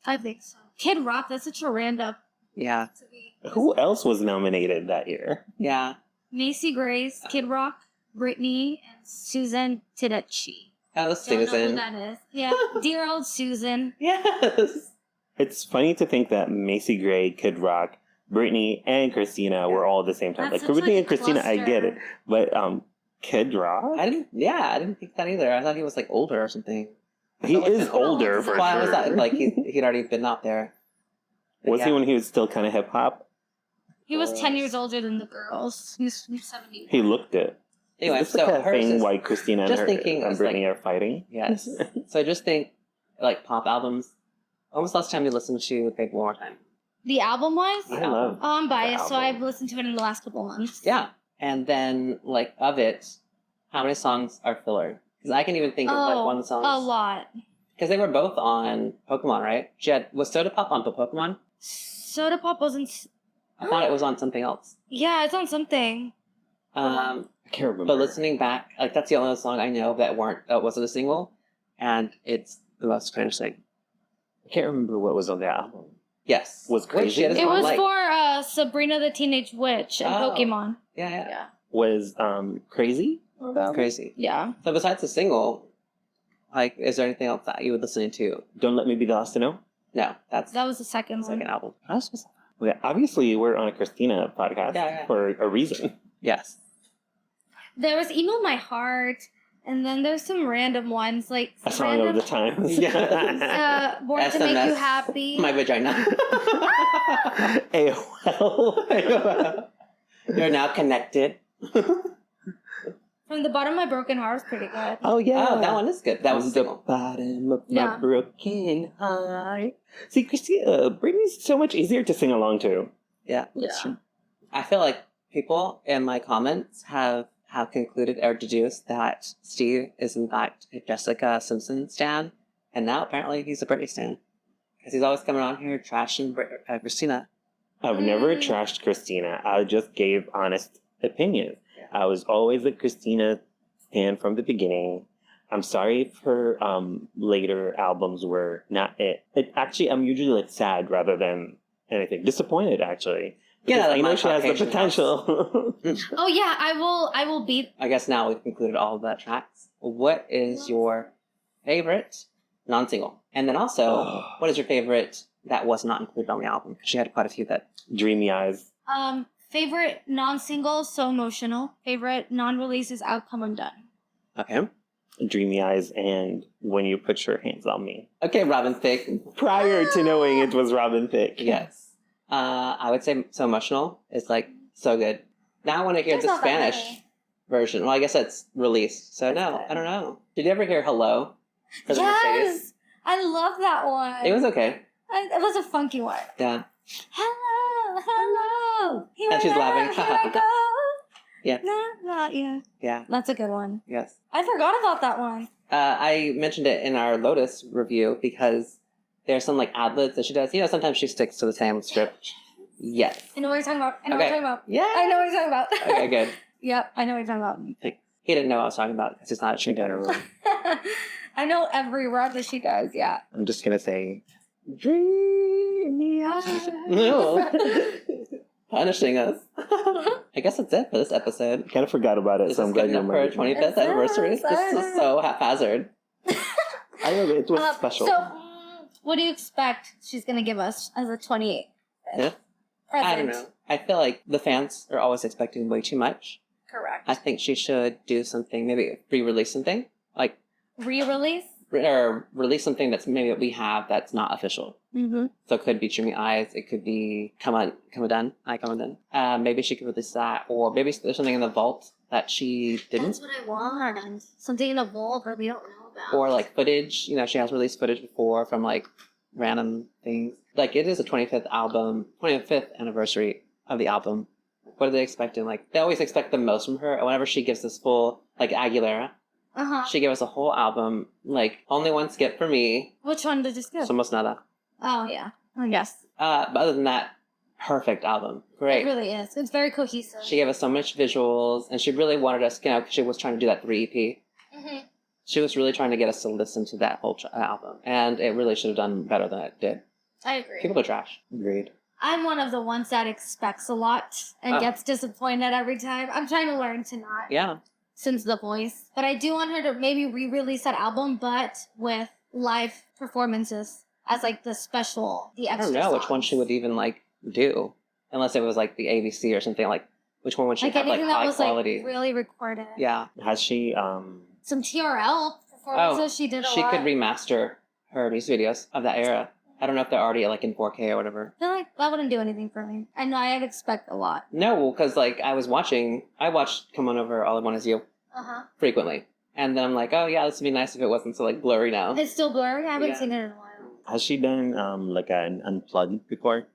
I think so. Kid Rock, that's such a random Yeah, to me. Who else was nominated that year? yeah. Macy Grace, Kid Rock, Britney, and Susan Tedeschi. That was Don't know who Susan. that is. Yeah, dear old Susan. Yes. It's funny to think that Macy Gray, Kid Rock, Britney, and Christina were all at the same time. That's Like such, Britney like, and Christina, I get it, cluster. but Kid Rock, I didn't think that either. I thought he was like older or something. he is older for Why sure. was that? Like he'd already been out there. But Was yeah. he when he was still kind of hip hop? He was 10 years older than the girls. He's 70. He looked it. Anyway, is this like so a hers thing is, why Christina and just her thinking and it's Britney like- are fighting? yes. So just think like pop albums. When was the last time you listened to Babe One More Time? The album wise? I love. Oh, I'm biased, so album. I've listened to it in the last couple months. Yeah. And then like of it, how many songs are filler? Because I can even think of like one song. a lot. Because they were both on Pokemon, right? Was Soda Pop on Pokemon? Soda Pop wasn't. I thought it was on something else. Yeah, it's on something. I can't remember. But listening back, like that's the only song I know that wasn't a single, and it's the most cringe thing. I can't remember what was on the album. Yes, Was Which Crazy? shit is It was like- for Sabrina the Teenage Witch and Oh. Pokemon. yeah, Was Crazy? crazy. Yeah. So besides the single, like, is there anything else that you would listen to? Don't Let Me Be the Last to Know? No, that's That was the second one. second album. Yeah, obviously we're on a Christina podcast Yeah. for a reason. Yes. There was Emo My Heart, and then there's some random ones like A some song random, of the times. Born to Make You SMS. Happy. My vagina. AOL. You're now connected. From the Bottom of My Broken Heart was pretty good. Oh yeah, Oh, that one is good. That was a the single. bottom of Yeah. my broken heart. See, Christina, Britney's so much easier to sing along to. Yeah. Yeah. I feel like people in my comments have concluded or deduced that Steve is in fact a Jessica Simpson stan, and now apparently he's a Britney stan because he's always coming on here trashing Christina. I've never Mm. trashed Christina. I just gave honest opinion. Yeah. I was always a Christina fan from the beginning. I'm sorry if her later albums were not it. Actually, I'm usually like sad rather than anything. Disappointed actually. Yeah, Because like I know my she has the Caucasian potential. Oh yeah, I will beat. I guess now we've concluded all of that tracks. What is your favorite non-single? And then also, what is your favorite that was not included on the album? Because she had quite a few that. Dreamy Eyes. Favorite non-single, So Emotional. Favorite non-release is Outcome Undone. Okay. Dreamy Eyes and When You Put Your Hands on Me. Okay, Robin Thicke. Prior to knowing it was Robin Thicke. Yes. I would say So Emotional is like so good. Now I want to hear There's the not that Spanish many. version. Well, I guess that's released. So That's no, good. I don't know. Did you ever hear Hello? For the Mercedes? Yes, I love that one. It was okay. It was a funky one. Yeah. Hello. Here And she's I laughing. Here I go. Yeah. Yeah. Yeah. That's a good one. Yes. I forgot about that one. I mentioned it in our Lotus review because there's some like ad-libs that she does. Sometimes she sticks to the same script. Yes. I know what you're talking about. I know Okay. what you're talking about. Yeah. I know what you're talking about. Okay, good. Yep, I know what you're talking Like, he didn't know what I was talking about because it's not a true General. about. I know every word that she does, yeah. I'm just gonna say, dream me out. No. Punishing us. I guess that's it for this episode. Kind of forgot about it, This so is I'm good glad you enough for our reminded me. 25th anniversary. This is so haphazard. I know it was special. So, what do you expect she's going to give us as a 28th Yeah. present? I don't know. I feel like the fans are always expecting way too much. Correct. I think she should do something, maybe re-release something, like Re-release? or release something that's maybe that we have that's not official. Mm-hmm. So it could be Dreamy Eyes. It could be Come On Done. Maybe she could release that, or maybe there's something in the vault that she didn't, That's what I want. Something in a vault that we don't know about. or like footage. She has released footage before from like random things. Like it is a 25th anniversary of the album. What are they expecting? Like they always expect the most from her. And whenever she gives this full, like Aguilera, she gave us a whole album. Like only one skip for me. Which one did you skip? Somos Nada. Oh, yeah. I guess. But other than that, perfect album. Great. It really is. It's very cohesive. She gave us so much visuals, and she really wanted us, she was trying to do that 3 EP. Mm-hmm. She was really trying to get us to listen to that whole album, and it really should have done better than it did. I agree. People are trash. Agreed. I'm one of the ones that expects a lot and gets disappointed every time. I'm trying to learn to not. Yeah. Since The Voice. But I do want her to maybe re-release that album, but with live performances as like the special, the I extra don't know which songs. one she would even like do, unless it was like the ABC or something. Like which one would she like have like anything that high was quality? like really recorded. Yeah. Has she Some TRL performances she did a she lot. could remaster her music videos of that era. I don't know if they're already like in 4K or whatever. I feel like that wouldn't do anything for me. I know I'd expect a lot. No, because like I watched Come On Over, All I Want Is You frequently. And then I'm like, oh yeah, this would be nice if it wasn't so like blurry now. It's still blurry. I haven't Yeah. seen it in a while. Has she done like an unplugged before,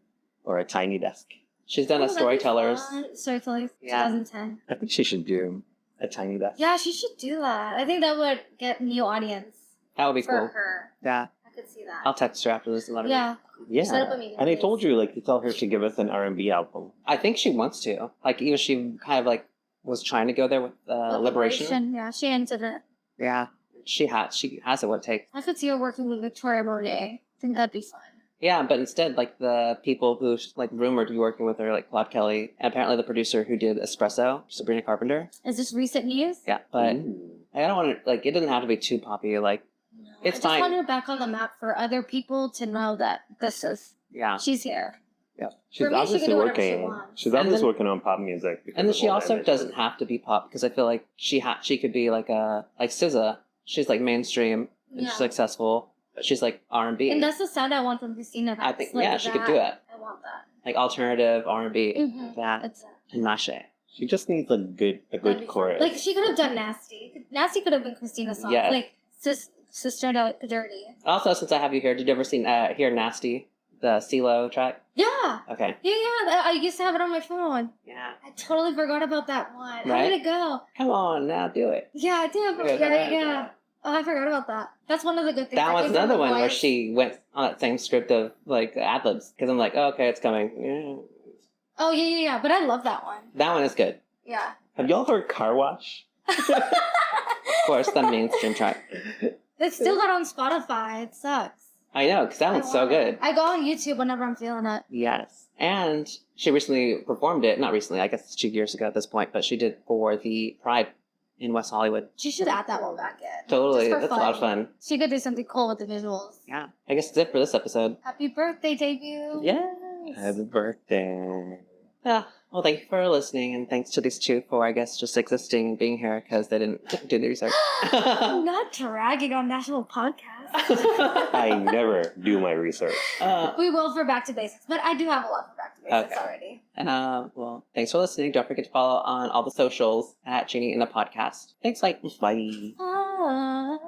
or a tiny desk? She's done a Storytellers. Storytellers, Yeah. 2010. I think she should do a tiny desk. Yeah, she should do that. I think that would get new audience That would be for cool. her. Yeah. I could see that. I'll text her after this and let her know. Yeah. Yeah. Set up a meeting And I place. told you to tell her to give us an R&B album. I think she wants to. Like even she kind of like was trying to go there with Liberation. Yeah, she entered it. Yeah. She has it what it takes. I could see her working with Victoria Monet. I think that'd be fun. Yeah, but instead, like the people who like rumored to be working with her, like Claude Kelly, and apparently the producer who did Espresso, Sabrina Carpenter. Is this recent news? Yeah, but Ooh. I don't want to like. It doesn't have to be too poppy. Like No, It's I just fine. want her back on the map for other people to know that she's here. yeah. She's For me, she obviously can do whatever she working. wants. She's And obviously then- working on pop music. because And then of she all also that doesn't image. have to be pop because I feel like she could be like SZA. She's like mainstream and Yeah. successful, but she's like R&B. And that's the sound I want from Christina. I think Like she could do it. I want that. Like alternative R&B, Mm-hmm. that That's it. and mashe. She just needs a good That'd be fun. chorus. Like she could have done Nasty. Nasty could have been Christina's song. Yeah. Like Sister Dirty. Also, since I have you here, did you ever hear Nasty, the CeeLo track? Yeah. Okay. Yeah. I used to have it on my phone. Yeah. I totally forgot about that one. How Right? did it go? Come on, now do it. Yeah, I did. Yeah. Oh, I forgot about that. That's one of the good things. That I was think from another The one where Voice. she went on that same script of like ad libs because I'm like, oh, okay, it's coming. Yeah. Oh yeah. But I love that one. That one is good. Yeah. Have y'all heard Car Wash? Of course, the mainstream track. It's still not on Spotify. It sucks. I know, because that one's so good. I go on YouTube whenever I'm feeling it. Yes. And she recently performed it, not recently, I guess it's 2 years ago at this point, but she did for the Pride in West Hollywood. She should add that one back in. Totally. Just for That's a lot of fun. She could do something cool with the visuals. Yeah. I guess that's it for this episode. Happy birthday debut. Yes. Happy birthday. Yeah. Well, thank you for listening, and thanks to these two for, I guess, just existing and being here because they didn't do the research. I'm not dragging on national podcasts. I never do my research. We will for Back to Basics, but I do have a lot for Back to Basics Okay. already. And well, thanks for listening. Don't forget to follow on all the socials at Genie in the Podcast. Thanks, bye. Bye. Ah.